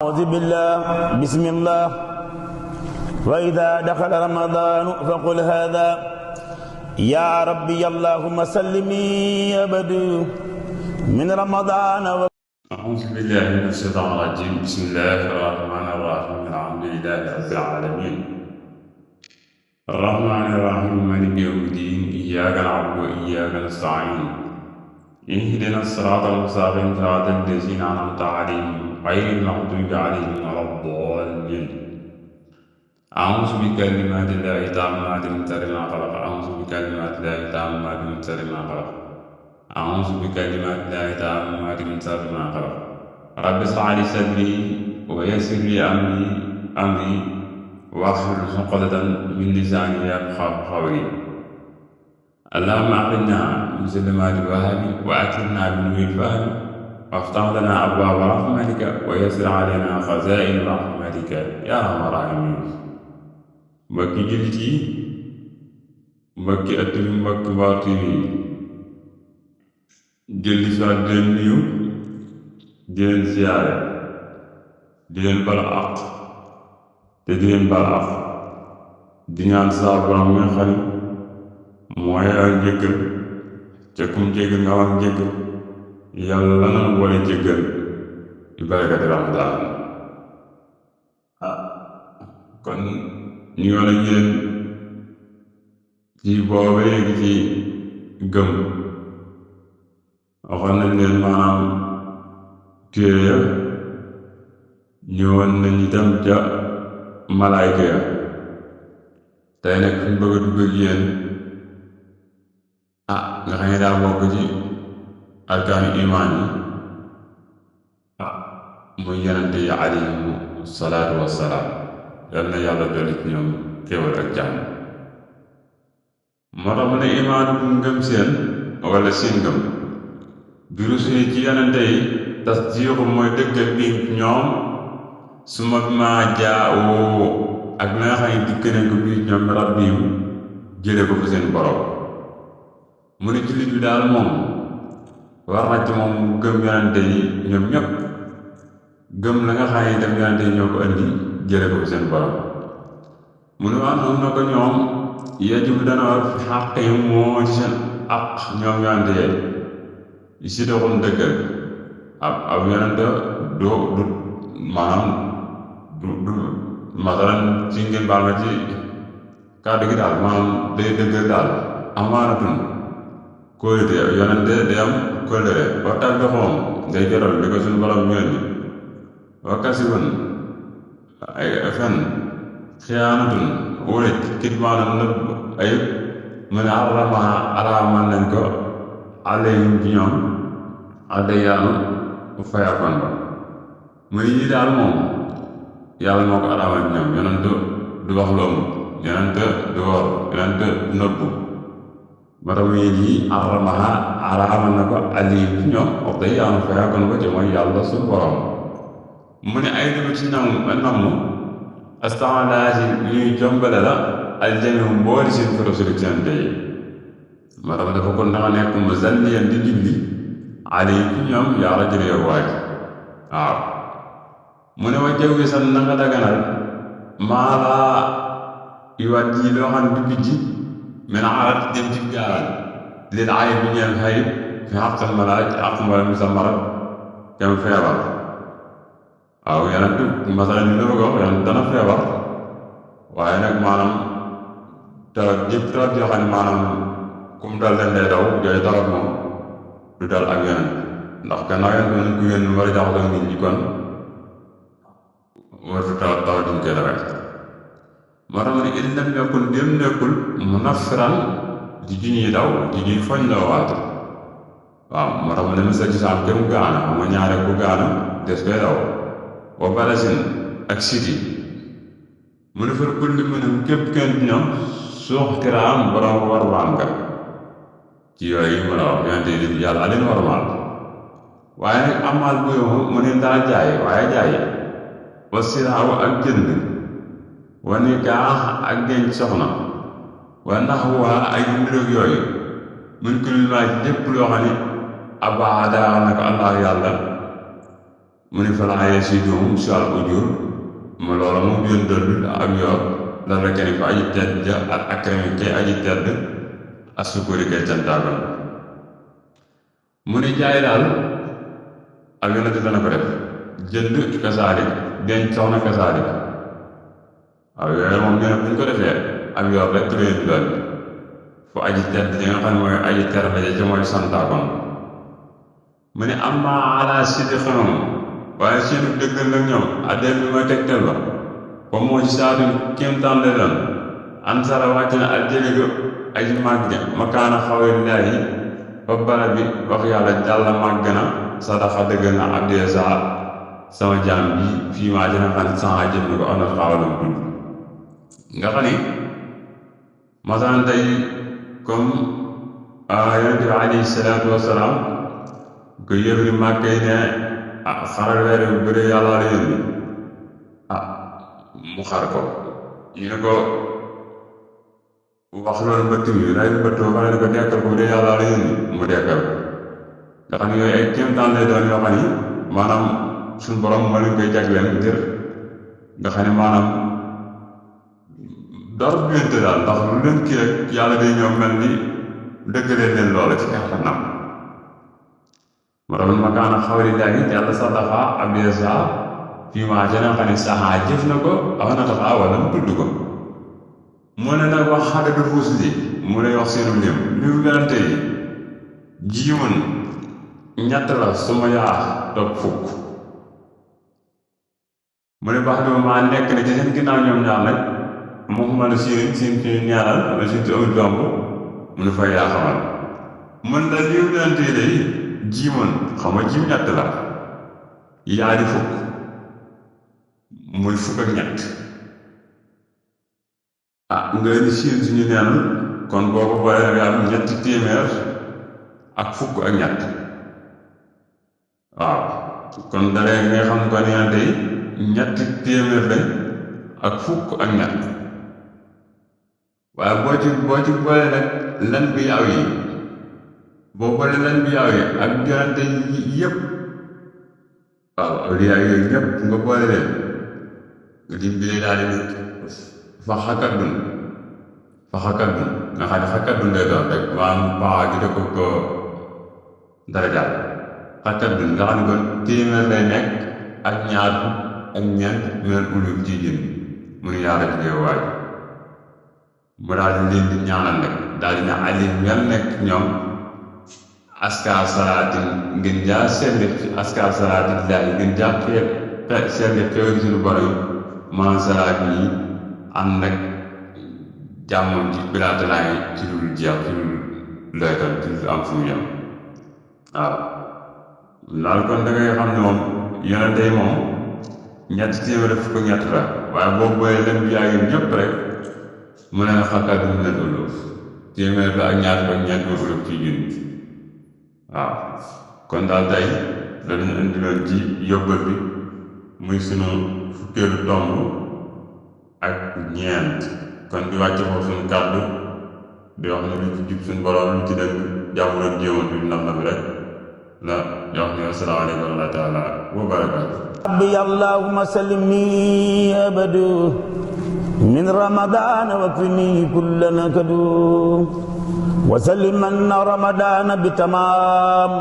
أعوذ بالله بسم الله وإذا دخل رمضان فقل هذا يا ربي اللهم سلمي أبدا من رمضان أعوذ بالله من الشيطان الرجيم بسم الله الرحمن الرحيم الحمد لله رب العالمين الرحمن الرحيم مالك يوم الدين إياك نعبد وإياك نستعين اهدنا الصراط المستقيم صراط الذين أنعمت عليهم غير المغضوب عليهم ولا الضالين أعوذ بكلمات الله التامات من شر ما خلق أعوذ بكلمات الله التامات من شر ما خلق أعوذ بكلمات الله التامات من شر ما خلق رب اشرح لي صدري ويسر لي أمري واحلل عقدة من لساني يفقهوا قولي اللهم أغننا من ظلمات الوهم وأكرمنا بنور الفهم وافتح لنا أبواب رحمتك ويسر علينا خزائن رحمتك يا أرحم الراحمين. mbokki jullit yi, mbokki ëtt bi, mbokki Mbaor TV jëlli soit di leen nuyu, di leen siyaare, di leen bal àq te di leen bal àq, di ñaan saa borom mi nga xam ne mooy ak njëggal ca kum jéggal nga wax njëggal yàlla na boole jéggal di barakati Ramadan. kon ñu yoon ak yéen ci booba léegi ci gëm waxoon nañ leen maanaam téere ya ñëwoon nañ itam ca malaayka ya. tey nag fi ñu bëgg a dugg ak yéen nga xam ne daa bokk ci arkaanu imaan yi muy yonente yi alayhimu salaatu wassalaam. yal na yàlla dolli ci ñoom xéewal ak jàmm. moo tax mu ne imaan bu ngëm seen wala seen ngëm bi rusuli ci yonente yi tasdiiqu mooy dëggal bi ñoom suma bi maa jaawoo ak la nga xam ne dikk nañ ko bii ñoom rabbihim jële ko fa seen borom. mu ne jullit bi daal moom war na ci moom mu gëm yonente yi ñoom ñëpp gëm la nga xam ne itam yonente yi ñoo ko indi jële ko fi seen borom. mu ne waa noonu na ko ñoom yajibu dana war fi xàq yi moo ci seen àq ñoom yonente yi si doxul dëgg ab yonente du maanaam du masalan ci ngeen baal ma ci kàddu gi daal maanaam day dëgg daal amaanatun kóolute yonente day am kóolute waxtaan doxoom day jotal li ko suñu borom ñëwee wakkasibun ay fen xiyaanatun wuruj kitmaanam nëbb ayib mu ne araamal nañ ko alayhim ci ñoom addayaanu fayakoon ba. mu ne yii daal moom yàlla moo ko araamal ci ñoom. yonent du wax loolu, yonent du wor, yonent du nëbbu. ba tax mu yii araamal na ko alayhim ci ñoom addayaanu fayakoon ba ci mooy yàlla suñu borom. mu ne ay dama ci namm astaxalaasi ñuy jombale la aljamiu mbooli seen forosulik seen day. moo tax dafa kon danga nekk mu zalliyan di julli alayhim ci ñoom yaa rajul yow waaj. waaw mu ne wa jawwi san na nga daganal maalaa yu wat yi loo xam du bijji men arat dem ci gaaral leen ayib bi ñeen xayib fi xaqal malaaj ak mbaram sa marab kem feebar. waaw yonent masala ni la bëgg a wax yonent dana feebar waaye nag maanaam tawat yëpp tawat yoo xam ne maanaam kum dal leen day daw yooyu tawat moom du dal ak yonent ndax gannaaw yonent nañ ko yónni war a jaxasoo nit ñi kon wartu tawat duñ koy dawee. moo tax ma ne il lam nekkul dem nekkul munaffiran di ju ñuy daw di ñuy foñ la waatu. waaw moo tax ma ne misa ci saam kem gaana xam nga ñaare ku gaana des koy daw wa balasin ak siti. mu ne far kulli mënum képp kenn ñoom suux tiraam borom warmaal nga ci yooyu mu la wax yonente yi di yàlla leen warmaal. waaye nag amaal bu yow mu ne daa jaay waaye jaay wa siraaw ak jënd wa nikaax ak denc soxna wa ndax waa ay mbiroog yooyu mun ko lu maa ci lépp loo xam ne abaada na ko allah yàlla mu ne falaa yaziiduhum siwal ujur mu loola moom yoon dëll ak yoor la rekk ni fa aji tedd ja ak akrami kay aji tedd asukuri kay cantaagal mu ne jaay daal ak yonente dana ko def jënd kasaalik denc soxna kasaalik waaw yooyu moom ñu ne bu ñu ko defee ak yoor rek leen di doon fu aji tedd di nga xam ne mooy aji terale ja ca mooy santaakoon mu ne amma ala sidqihim waaye seenu dëggal nag ñoom addeen bi mooy tegtal ba ba moo ci saatu kéemtaan la doon ansara wàcc na ak jële ga aji màgg makaana xawlillaahi ba barab bi wax yàlla jàlla màgg na sadaxa dëggal na abdee saa sama jaam bi fii maa dina xam ne sama jëm na ko am na xawalam dund nga xam ni masalan tey comme yonent bi alayhi salaatu wasalaam ko yëfri màgg yi ne xaral weer bi bu dee yàlla la yónni mu xar ko ñu ne ko wax loolu mbëtt mi ray mbëtt ba pare ne ko dekkal ko bu dee yàlla la yónni mu dekkal ko nga xam ne yooyu ay kéemtaan lay doon yoo xam ni maanaam suñu borom moo leen koy jagleel ngir nga xam ne maanaam dara du leen daal ndax lu leen kii rek yàlla day ñëw mel ni dëggalee leen loola ci kattanam moo tax makaana xawlillaahi yàlla sadaqa abdesa fii maa ca nga xam ne saxaa jëf na ko aw na taxaa wala mu tudd ko mu ne nag wax xada du fuus li mu lay wax seenu lim li mu garante yi jiimun ñett la suma yaa toog fukk mu ne baax dama maa nekk ne ci seen ginnaaw ñoom ñaar nag moom ma ne siin ci ñaanal wala siin ci amul domb mu ne fay yaa xamal mun la li mu garante yi day jiimun xam nga jiim ñett la yaa di fukk muy fukk ak ñett nga leen di siin suñu neen kon boo ko boolee nga am ñetti téeméer ak fukk ak ñett waaw kon dalee nga xam ko nee tey ñetti téeméer lañ ak fukk ak ñett waaye boo ci boolee nag lan bi yaaw yi boo boolee lan bi yaaw yi ak jonante yëpp waaw awliyaa yooyu ñëpp nga boole leen nga dimbali daal di fa xakaddun nga xam ne xakaddun lay doon rek maanaam paa gi da ko darajaat xakaddun nga xam ne kon téeméer lay nekk ak ñaar ak ñeent mel ulum ci jën mu nu yaara ci dee waaj mu daal di leen di ñaanal rek daal di ne alim mel nekk ñoom askar salaatin ngeen jaa selli askar salaatin laahi ngeen jaa selli xew gi suñu borom man salaat yi ànd ak jàmmam ci bilaatalaay ci lu jeex ci lu doytal ci lu am fu mu yem waaw daal kon da ngay xam ne moom yonente yi moom ñetti téeméer fukk ñett la waaye boo boolee leen bi yaa ngi ñëpp rek mu ne nga xakkaat du mu leen uluf téeméer ba ak ñaar ba ak ñeent ba uluf ci junni waaw kon daal tey la dañu indiloon ci yóbbal bi muy sunu fukkeelu tomb ak ñeent kon di wàcc foofu suñu kàddu di wax ne lu ci jub suñu borom lu ci dëgg jàmm doon jéemoon bi ndam na bi rek la di wax ne asalaamaaleykum wa rahmatullaahi taala wa barakaatu rabbi allahumma sallimni abadu min ramadan wa kfini kulla nakadu wa salliman ramadan bi tamam